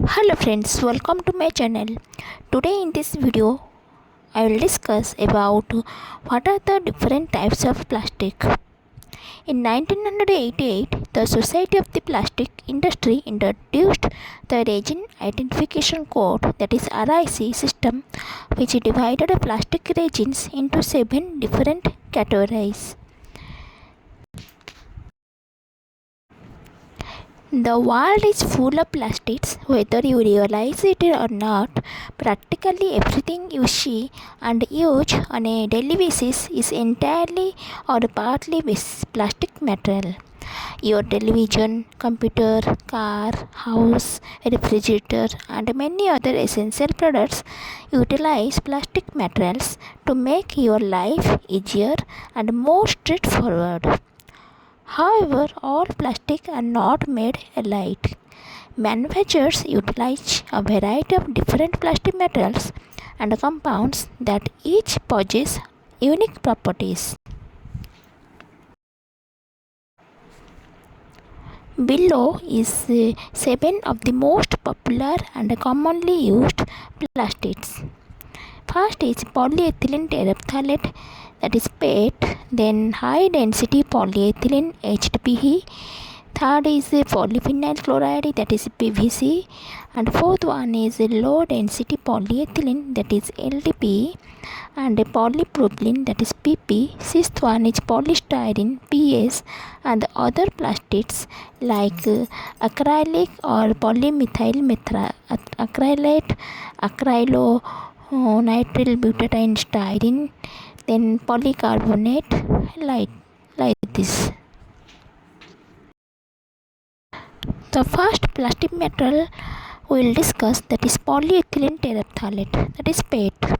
Hello friends, welcome to my channel. Today in this video I will discuss about what are the different types of plastic. In 1988, the Society of the Plastic Industry introduced the Resin Identification Code, that is RIC system, which divided plastic resins into 7 different categories. The world is full of plastics, whether you realize it or not. Practically everything you see and use on a daily basis is entirely or partly plastic material. Your television, computer, car, house, refrigerator, and many other essential products utilize plastic materials to make your life easier and more straightforward. However, all plastic are not made alike. Manufacturers utilize a variety of different plastic materials and compounds that each possess unique properties. Below is 7 of the most popular and commonly used plastics. First is polyethylene terephthalate, that is PET, then high density polyethylene HDPE. Third is polyvinyl chloride, that is PVC, and fourth one is low density polyethylene, that is LDPE, and polypropylene, that is PP. Sixth one is polystyrene PS, and other plastics like acrylic or polymethyl acrylate, acrylo nitrile butadiene styrene, then polycarbonate, like this. The first plastic material we will discuss, that is polyethylene terephthalate, that is PET.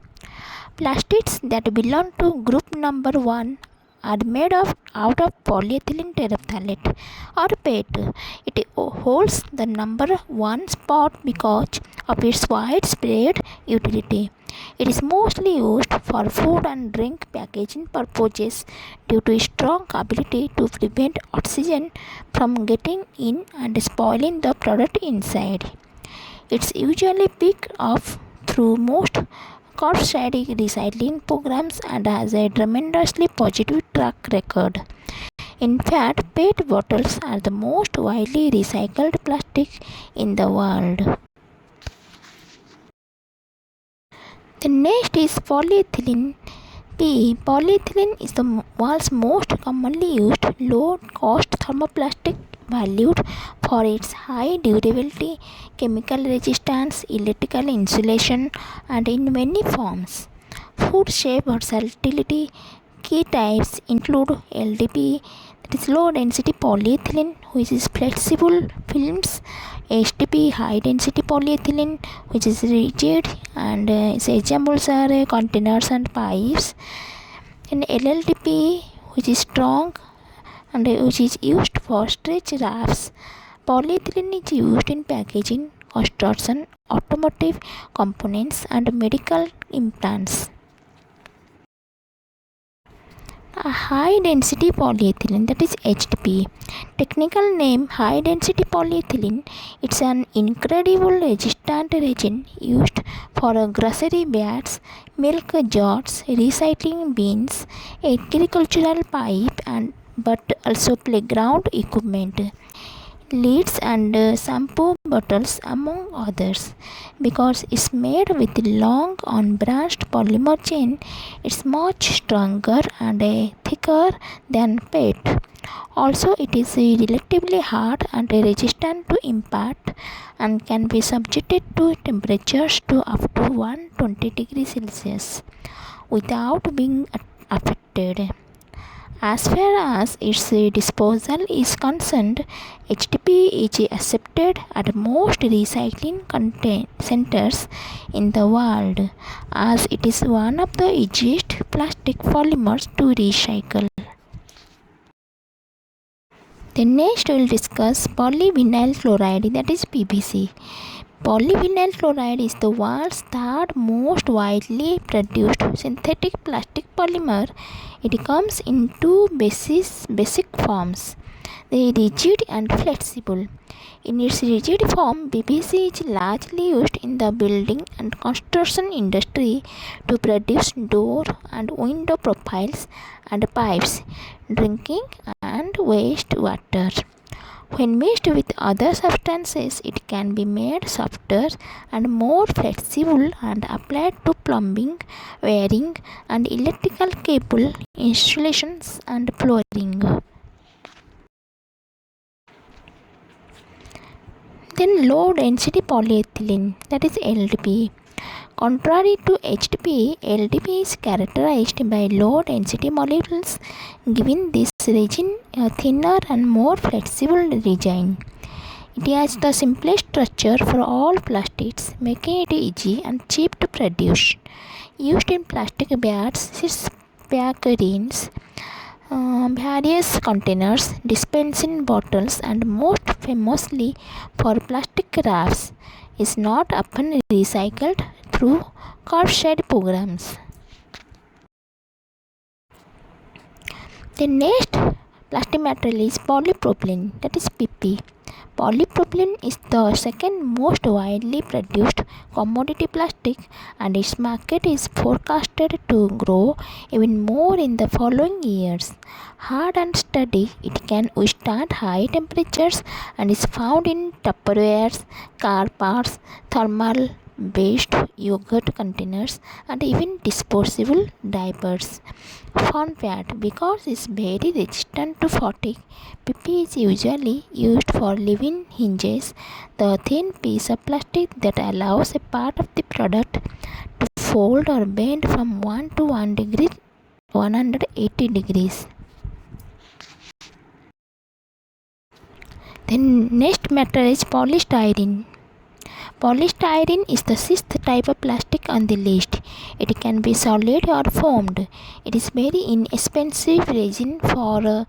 Plastics that belong to group number 1 are made out of polyethylene terephthalate or PET. It holds the number 1 spot because of its widespread utility. It is mostly used for food and drink packaging purposes due to its strong ability to prevent oxygen from getting in and spoiling the product inside. It's usually picked up through most curbside recycling programs and has a tremendously positive track record. In fact, PET bottles are the most widely recycled plastic in the world. The next is polyethylene PE. Polyethylene is the world's most commonly used low-cost thermoplastic, valued for its high durability, chemical resistance, electrical insulation, and in many forms. Food shape versatility. Key types include LDPE, that is low density polyethylene, which is flexible films, HDPE high density polyethylene, which is rigid, and its examples are containers and pipes, and LLDPE, which is strong and which is used for stretch wraps. Polyethylene is used in packaging, construction, automotive components, and medical implants. A high density polyethylene, that is HDPE. Technical name high density polyethylene. It's an incredible resistant resin used for grocery bags, milk jars, recycling bins, agricultural pipe, and but also playground equipment, lids, and shampoo bottles, among others. Because it's made with long unbranched polymer chain, it's much stronger and thicker than PET. Also, it is relatively hard and resistant to impact and can be subjected to temperatures to up to 120 degrees Celsius without being affected. As far as its disposal is concerned, HDPE is accepted at most recycling centers in the world, as it is one of the easiest plastic polymers to recycle. Then next we will discuss polyvinyl chloride, that is PVC. Polyvinyl chloride is the world's third most widely produced synthetic plastic polymer. It comes in two basic forms. rigid and flexible. In its rigid form, PVC is largely used in the building and construction industry to produce door and window profiles and pipes, drinking and wastewater. When mixed with other substances, it can be made softer and more flexible and applied to plumbing, wiring, and electrical cable installations and flooring. Then low density polyethylene, that is LDPE. Contrary to HDPE, LDPE is characterized by low density molecules, giving this resin a thinner and more flexible design. It has the simplest structure for all plastics, making it easy and cheap to produce. Used in plastic bags, packagings, various containers, dispensing bottles, and most famously for plastic wraps, is not often recycled through curbside programs. The next plastic material is polypropylene, that is PP. Polypropylene is the second most widely produced commodity plastic, and its market is forecasted to grow even more in the following years. Hard and sturdy, it can withstand high temperatures and is found in Tupperwares, car parts, thermal based yogurt containers, and even disposable diapers. Fun fact, because it's very resistant to fatigue, PP is usually used for living hinges, the thin piece of plastic that allows a part of the product to fold or bend from 1 to 1 degree 180 degrees. Then next material is polystyrene. Polystyrene is the sixth type of plastic on the list. It can be solid or foamed. It is very inexpensive resin per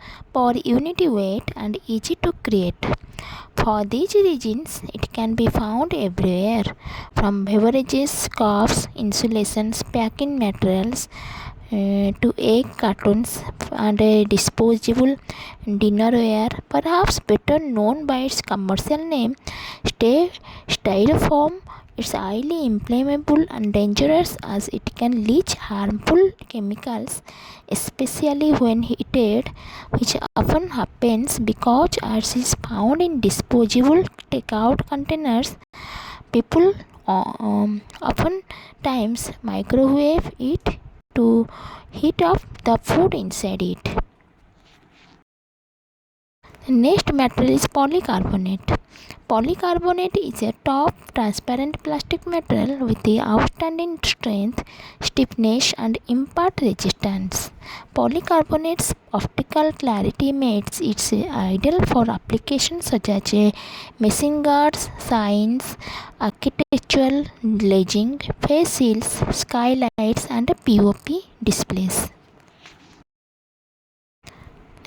unit weight and easy to create. For these resins, it can be found everywhere, from beverages, cups, insulations, packing materials, to egg cartons and disposable dinnerware, perhaps better known by its commercial name, styrofoam. It's highly inflammable and dangerous as it can leach harmful chemicals, especially when heated, which often happens because ash is found in disposable takeout containers. People oftentimes microwave it to heat up the food inside it. The next material is polycarbonate. Polycarbonate is a tough, transparent plastic material with the outstanding strength, stiffness, and impact resistance. Polycarbonate's optical clarity makes it ideal for applications such as machine guards, signs, architectural glazing, face shields, skylights, and POP displays.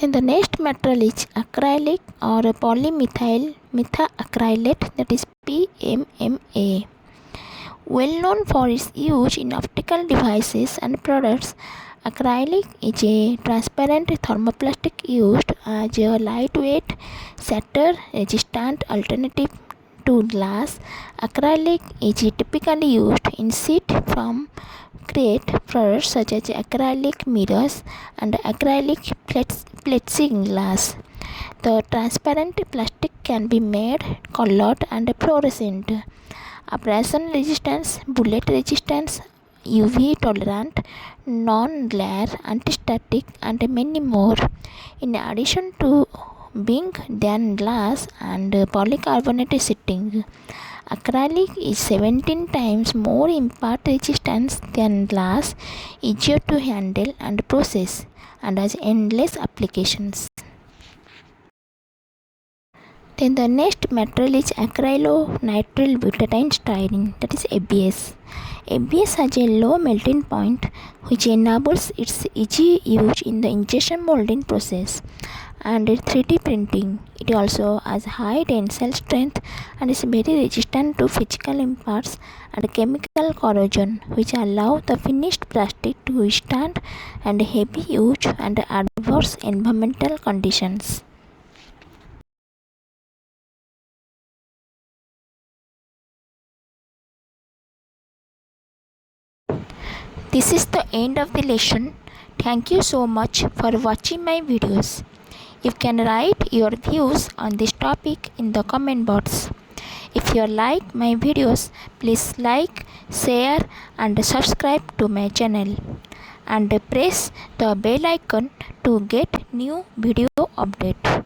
Then the next material is acrylic or polymethyl methacrylate, that is PMMA. Well known for its use in optical devices and products, acrylic is a transparent thermoplastic used as a lightweight, shatter-resistant alternative to glass. Acrylic is typically used in sheet from create products such as acrylic mirrors and acrylic plexiglass. The transparent plastic can be made colored and fluorescent, abrasion resistance, bullet resistance, UV tolerant, non-glare, anti-static, and many more. In addition to being than glass and polycarbonate sheeting, acrylic is 17 times more impact resistant than glass, easier to handle and process, and has endless applications. Then the next material is acrylonitrile butadiene styrene, that is ABS. ABS has a low melting point which enables its easy use in the injection molding process and 3D printing. It also has high tensile strength and is very resistant to physical impacts and chemical corrosion, which allow the finished plastic to withstand and heavy use and adverse environmental conditions. This is the end of the lesson. Thank you so much for watching my videos. You can write your views on this topic in the comment box. If you like my videos, please like, share and subscribe to my channel and press the bell icon to get new video update.